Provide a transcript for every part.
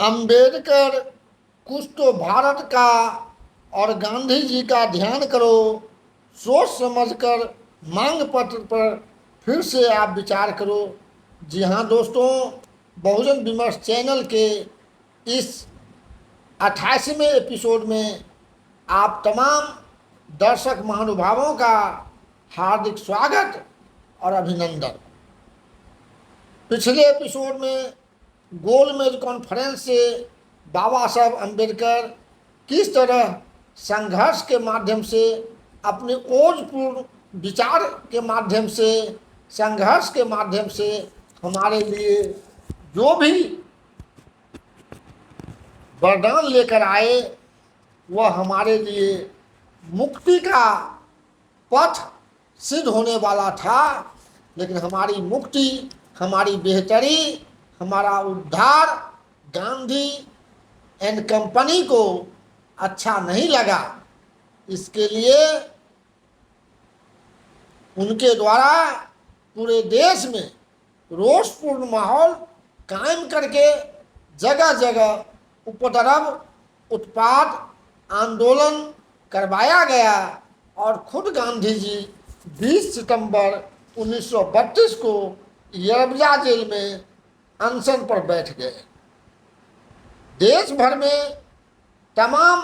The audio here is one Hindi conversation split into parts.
अंबेडकर, कुछ तो भारत का और गांधी जी का ध्यान करो। सोच समझकर मांग पत्र पर फिर से आप विचार करो। जी हाँ दोस्तों, बहुजन विमर्श चैनल के इस 88वें एपिसोड में आप तमाम दर्शक महानुभावों का हार्दिक स्वागत और अभिनंदन। पिछले एपिसोड में गोलमेज कॉन्फ्रेंस से बाबा साहब अम्बेडकर किस तरह संघर्ष के माध्यम से, अपने ओजपूर्ण विचार के माध्यम से, संघर्ष के माध्यम से हमारे लिए जो भी वरदान लेकर आए वह हमारे लिए मुक्ति का पथ सिद्ध होने वाला था। लेकिन हमारी मुक्ति, हमारी बेहतरी, हमारा उद्धार गांधी एंड कंपनी को अच्छा नहीं लगा। इसके लिए उनके द्वारा पूरे देश में रोषपूर्ण माहौल कायम करके जगह जगह उपद्रव, उत्पात, आंदोलन करवाया गया और खुद गांधी जी 20 सितंबर 1932 को यरबजा जेल में अनशन पर बैठ गए। देश भर में तमाम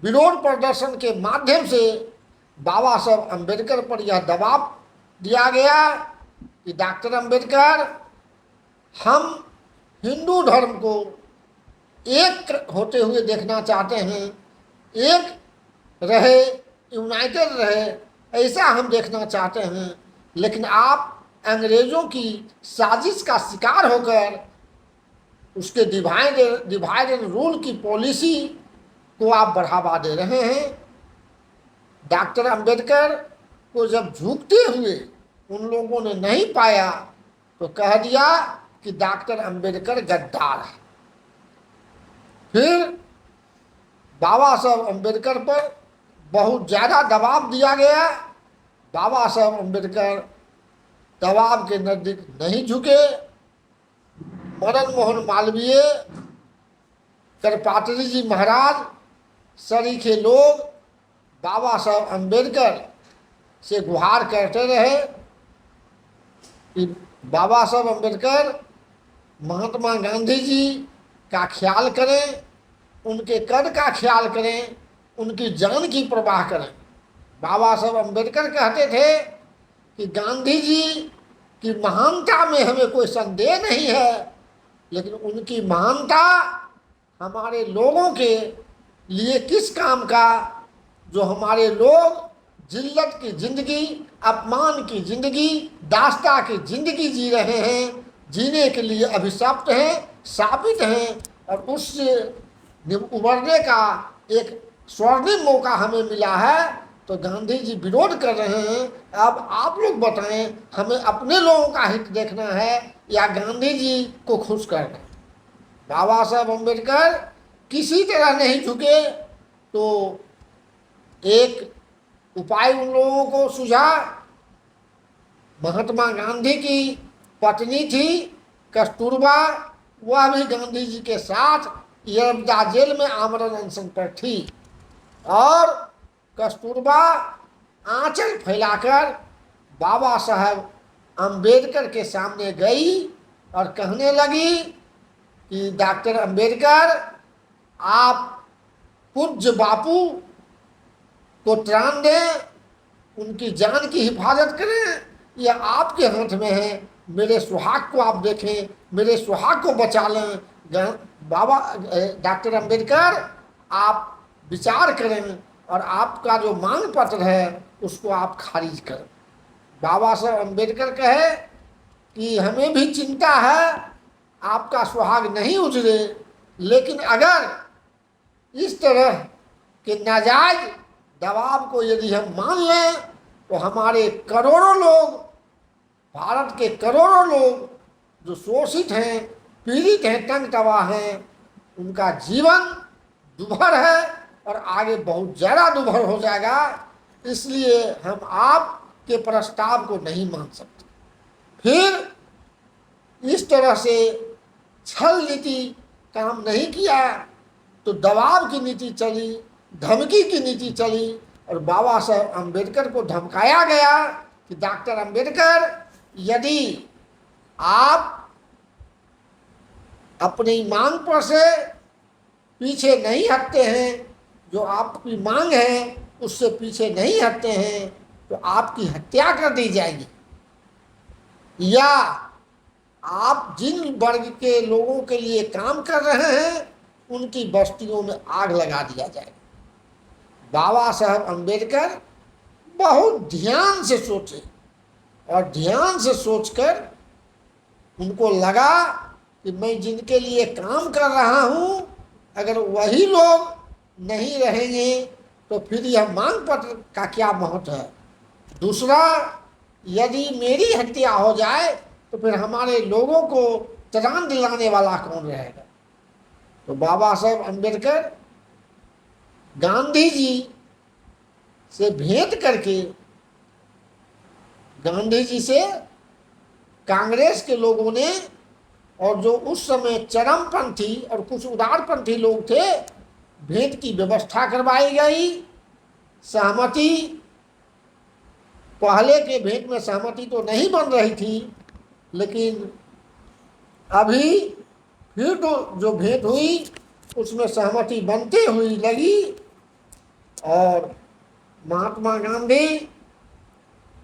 विरोध प्रदर्शन के माध्यम से बाबा साहब अम्बेडकर पर यह दबाव दिया गया कि डॉक्टर अम्बेडकर, हम हिंदू धर्म को एक होते हुए देखना चाहते हैं, एक रहे, यूनाइटेड रहे, ऐसा हम देखना चाहते हैं। लेकिन आप अंग्रेज़ों की साजिश का शिकार होकर उसके डिवाइड एंड रूल की पॉलिसी को आप बढ़ावा दे रहे हैं। डॉक्टर अम्बेडकर को जब झुकते हुए उन लोगों ने नहीं पाया तो कह दिया कि डॉक्टर अम्बेडकर गद्दार है। फिर बाबा साहब अम्बेडकर पर बहुत ज़्यादा दबाव दिया गया। बाबा साहब अम्बेडकर दबाव के नज़दीक नहीं झुके। मदन मोहन मालवीय, करपात्री जी महाराज सरीखे लोग बाबा साहब अम्बेडकर से गुहार करते रहे कि बाबा साहब अम्बेडकर महात्मा गांधी जी का ख्याल करें, उनके कद का ख्याल करें, उनकी जान की परवाह करें। बाबा साहब अम्बेडकर कहते थे कि गांधी जी की महानता में हमें कोई संदेह नहीं है, लेकिन उनकी महानता हमारे लोगों के लिए किस काम का, जो हमारे लोग जिल्लत की ज़िंदगी, अपमान की ज़िंदगी, दास्ता की ज़िंदगी जी रहे हैं, जीने के लिए अभिशप्त हैं, शापित हैं, और उससे उबरने का एक स्वर्णिम मौका हमें मिला है। तो गांधी जी विरोध कर रहे हैं। अब आप लोग बताएं, हमें अपने लोगों का हित देखना है या गांधी जी को खुश करना। बाबा साहब अम्बेडकर किसी तरह नहीं झुके। तो एक उपाय उन लोगों को सूझा। महात्मा गांधी की पत्नी थी कस्तूरबा, वह भी गांधी जी के साथ यरबजा जेल में आमरण अनशन पर थी, और कस्तूरबा आंचल फैलाकर बाबा साहब अम्बेडकर के सामने गई और कहने लगी कि डॉक्टर अम्बेडकर, आप पूज्य बापू को त्राण दें, उनकी जान की हिफाजत करें, यह आपके हाथ में है। मेरे सुहाग को आप देखें, मेरे सुहाग को बचा लें। बाबा डॉक्टर अम्बेडकर, आप विचार करें और आपका जो मांग पत्र है उसको आप खारिज करें। बाबा साहब अम्बेडकर कहे कि हमें भी चिंता है आपका सुहाग नहीं उजड़े, लेकिन अगर इस तरह के नाजायज दबाव को यदि हम मान लें तो हमारे करोड़ों लोग, भारत के करोड़ों लोग जो शोषित हैं, पीड़ित हैं, तंग तबाह हैं, उनका जीवन दुभर है और आगे बहुत ज़्यादा दुभर हो जाएगा। इसलिए हम आपके प्रस्ताव को नहीं मान सकते। फिर इस तरह से छल नीति काम नहीं किया तो दबाव की नीति चली, धमकी की नीति चली और बाबा साहब अम्बेडकर को धमकाया गया कि डॉक्टर अम्बेडकर, यदि आप अपनी मांग पर से पीछे नहीं हटते हैं, जो आपकी मांग है उससे पीछे नहीं हटते हैं, तो आपकी हत्या कर दी जाएगी, या आप जिन वर्ग के लोगों के लिए काम कर रहे हैं उनकी बस्तियों में आग लगा दिया जाएगा। बाबा साहब अम्बेडकर बहुत ध्यान से सोचे और ध्यान से सोचकर उनको लगा कि मैं जिनके लिए काम कर रहा हूं, अगर वही लोग नहीं रहेंगे तो फिर यह मांग पत्र का क्या महत्व है। दूसरा, यदि मेरी हत्या हो जाए तो फिर हमारे लोगों को त्राण दिलाने वाला कौन रहेगा। तो बाबा साहब अम्बेडकर गांधी जी से भेंट करके, गांधी जी से कांग्रेस के लोगों ने, और जो उस समय चरमपंथी और कुछ उदारपंथी लोग थे, भेंट की व्यवस्था करवाई गई। सहमति, पहले के भेंट में सहमति तो नहीं बन रही थी, लेकिन अभी फिर तो जो भेंट हुई उसमें सहमति बनते हुई लगी और महात्मा गांधी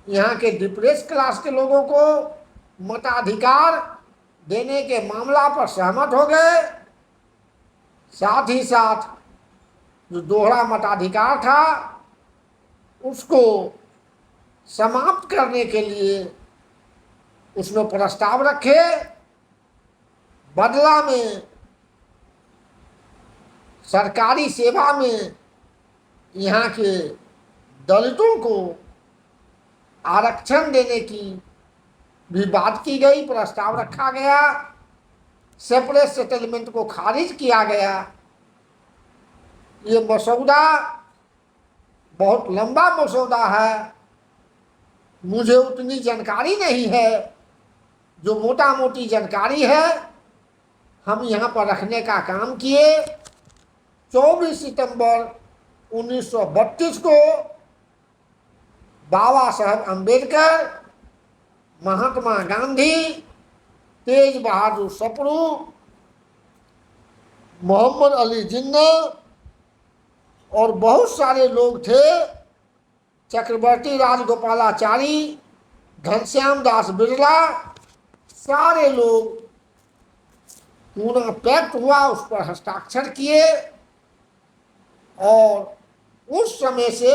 यहाँ के डिप्रेस क्लास के लोगों को मताधिकार देने के मामला पर सहमत हो गए। साथ ही साथ जो दोहरा मताधिकार था उसको समाप्त करने के लिए उसमें प्रस्ताव रखे। बदला में सरकारी सेवा में यहाँ के दलितों को आरक्षण देने की भी बात की गई, प्रस्ताव रखा गया। सेपरेट सेटलमेंट को खारिज किया गया। ये मसौदा बहुत लंबा मसौदा है, मुझे उतनी जानकारी नहीं है। जो मोटा मोटी जानकारी है हम यहाँ पर रखने का काम किए। 24 सितंबर 1932 को बाबा साहब अम्बेडकर, महात्मा गांधी, तेज बहादुर सप्रू, मोहम्मद अली जिन्ना और बहुत सारे लोग थे, चक्रवर्ती राजगोपालाचारी, घनश्याम दास बिरला, सारे लोग, पूना पैक्ट हुआ, उस पर हस्ताक्षर किए। और उस समय से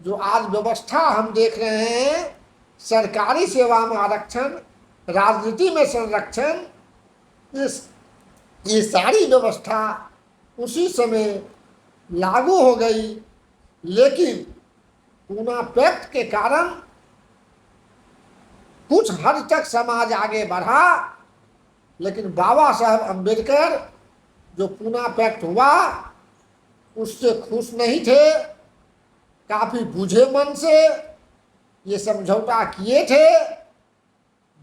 जो आज व्यवस्था हम देख रहे हैं, सरकारी सेवा में आरक्षण, राजनीति में संरक्षण, ये सारी व्यवस्था उसी समय लागू हो गई। लेकिन पूना पैक्ट के कारण कुछ हद तक समाज आगे बढ़ा, लेकिन बाबा साहब अम्बेडकर जो पूना पैक्ट हुआ उससे खुश नहीं थे। काफ़ी बुझे मन से ये समझौता किए थे।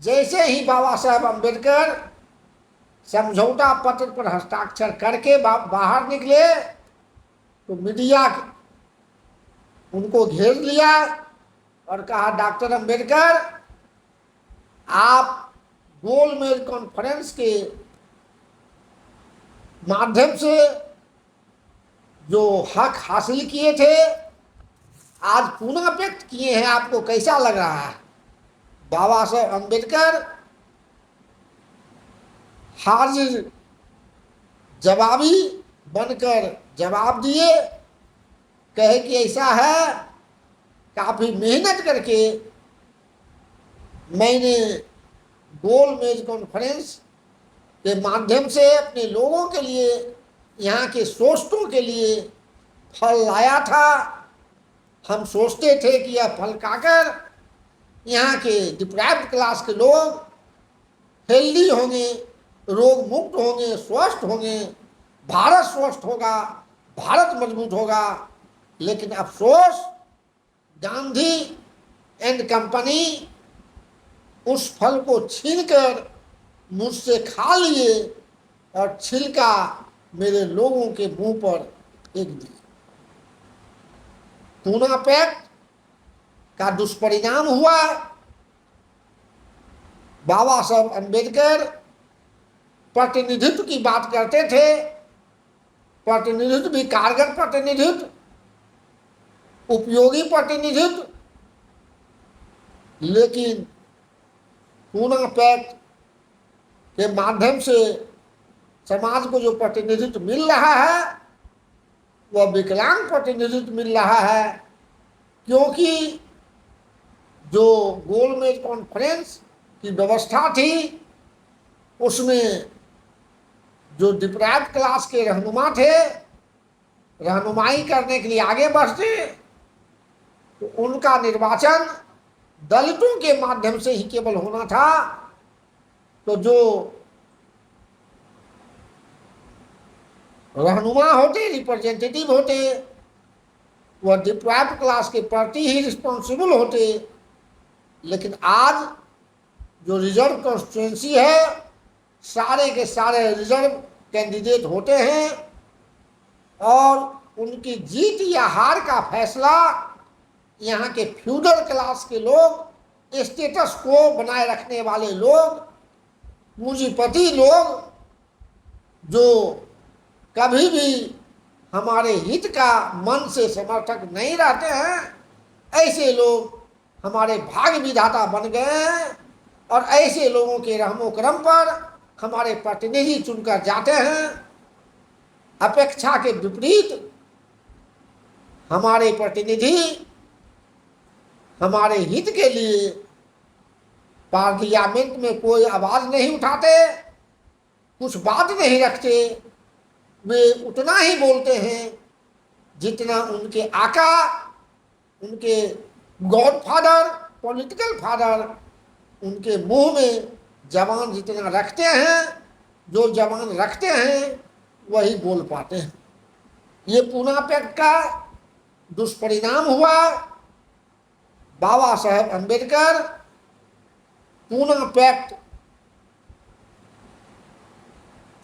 जैसे ही बाबा साहब अम्बेडकर समझौता पत्र पर हस्ताक्षर करके बाहर निकले तो मीडिया उनको घेर लिया और कहा, डॉक्टर अम्बेडकर, आप गोलमेज कॉन्फ्रेंस के माध्यम से जो हक हासिल किए थे, आज पूना पैक्ट किए हैं, आपको कैसा लग रहा है। बाबा साहब अम्बेडकर हाजिर जवाबी बनकर जवाब दिए, कहे कि ऐसा है, काफ़ी मेहनत करके मैंने गोलमेज कॉन्फ्रेंस के माध्यम से अपने लोगों के लिए, यहाँ के शोषितों के लिए फल लाया था। हम सोचते थे कि यह फल खाकर यहाँ के डिप्राइव्ड क्लास के लोग हेल्दी होंगे, रोग मुक्त होंगे, स्वस्थ होंगे, भारत स्वस्थ होगा, भारत मजबूत होगा। लेकिन अफसोस, गांधी एंड कंपनी उस फल को छीनकर मुझसे खा लिए और छिलका मेरे लोगों के मुंह पर फेंक दिया। पूना पैक्ट का दुष्परिणाम हुआ, बाबा साहब अम्बेडकर प्रतिनिधित्व की बात करते थे, प्रतिनिधित्व भी कारगर प्रतिनिधित्व, उपयोगी प्रतिनिधित्व, लेकिन पूना पैक्ट के माध्यम से समाज को जो प्रतिनिधित्व मिल रहा है वह विकलांग प्रतिनिधित्व मिल रहा है, क्योंकि जो गोलमेज कॉन्फ्रेंस की व्यवस्था थी उसमें जो डिप्राइव्ड क्लास के रहनुमा थे, रहनुमाई करने के लिए आगे बढ़ते, तो उनका निर्वाचन दलितों के माध्यम से ही केवल होना था। तो जो रहनुमा होते, रिप्रेजेंटेटिव होते, वह डिप्राइव्ड क्लास के प्रति ही रिस्पॉन्सिबल होते। लेकिन आज जो रिजर्व कॉन्स्टिट्यूंसी है, सारे के सारे रिजर्व कैंडिडेट होते हैं और उनकी जीत या हार का फैसला यहाँ के फ्यूडल क्लास के लोग, स्टेटस को बनाए रखने वाले लोग, पूंजीपति लोग, जो कभी भी हमारे हित का मन से समर्थक नहीं रहते हैं, ऐसे लोग हमारे भाग्य विधाता बन गए हैं और ऐसे लोगों के रहमो क्रम पर हमारे प्रतिनिधि चुनकर जाते हैं। अपेक्षा के विपरीत हमारे प्रतिनिधि हमारे हित के लिए पार्लियामेंट में कोई आवाज नहीं उठाते, कुछ बात नहीं रखते। वे उतना ही बोलते हैं जितना उनके आका, उनके गॉडफादर, पॉलिटिकल फादर उनके मुंह में जबान जितना रखते हैं, जो जबान रखते हैं वही बोल पाते हैं। ये पूना पैक्ट का दुष्परिणाम हुआ। बाबा साहेब अम्बेडकर पूना पैक्ट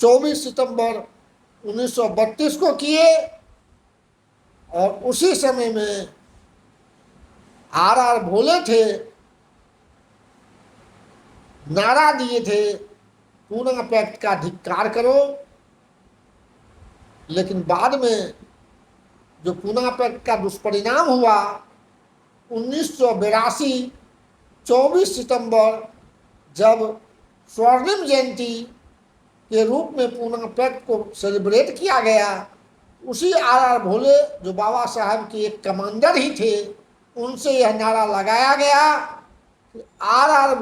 24 सितंबर 1932 को किए और उसी समय में आर भोले थे, नारा दिए थे पूना पैक्ट का धिक्कार करो। लेकिन बाद में जो पूना पैक्ट का दुष्परिणाम हुआ, 1982 24 सितंबर जब स्वर्णिम जयंती के रूप में पूना पैक्ट को सेलिब्रेट किया गया, उसी आर भोले जो बाबा साहब के एक कमांडर ही थे, उनसे यह नारा लगाया गया कि आर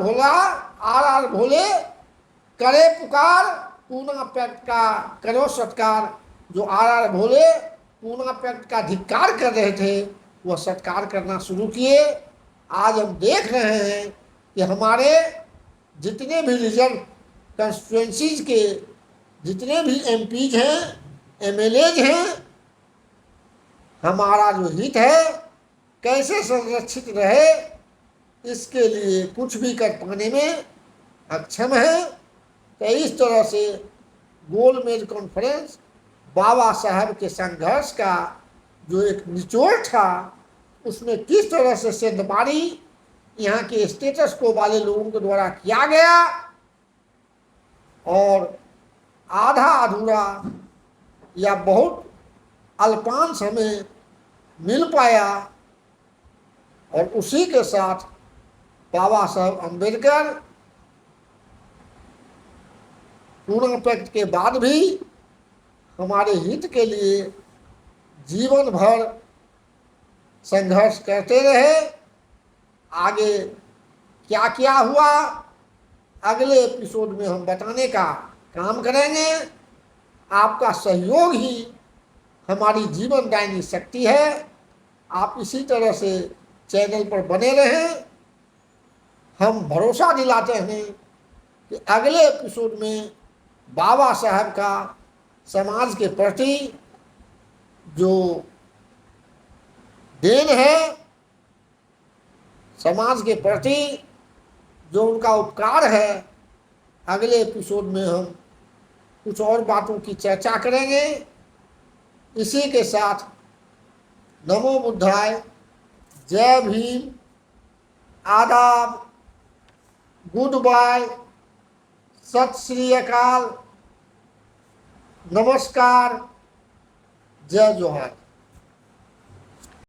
भोले करे पुकार, पूना पैक्ट का करो सत्कार। जो आर भोले पूना पैक्ट का धिक्कार कर रहे थे, वह सत्कार करना शुरू किए। आज हम देख रहे हैं कि हमारे जितने भी रिजर्व कंस्टिट्यूंसीज के जितने भी एमपीज हैं, एमएलएज हैं, हमारा जो हित है कैसे संरक्षित रहे, इसके लिए कुछ भी कर पाने में अक्षम है। तो इस तरह से गोलमेज कॉन्फ्रेंस बाबा साहब के संघर्ष का जो एक निचोड़ था, उसमें किस तरह से सेंधमारी यहाँ के स्टेटस को वाले लोगों के द्वारा किया गया और आधा अधूरा या बहुत अल्पांश हमें मिल पाया, और उसी के साथ बाबा साहब अम्बेडकर पूना पैक्ट के बाद भी हमारे हित के लिए जीवन भर संघर्ष करते रहे। आगे क्या क्या हुआ अगले एपिसोड में हम बताने का काम करेंगे। आपका सहयोग ही हमारी जीवनदायिनी शक्ति है। आप इसी तरह से चैनल पर बने रहें। हम भरोसा दिलाते हैं कि अगले एपिसोड में बाबा साहब का समाज के प्रति जो देन है, समाज के प्रति जो उनका उपकार है, अगले एपिसोड में हम कुछ और बातों की चर्चा करेंगे। इसी के साथ नमो बुद्धाय, जय भीम, आदाब, गुड बाय, सत श्री अकाल, नमस्कार, जय जोहार।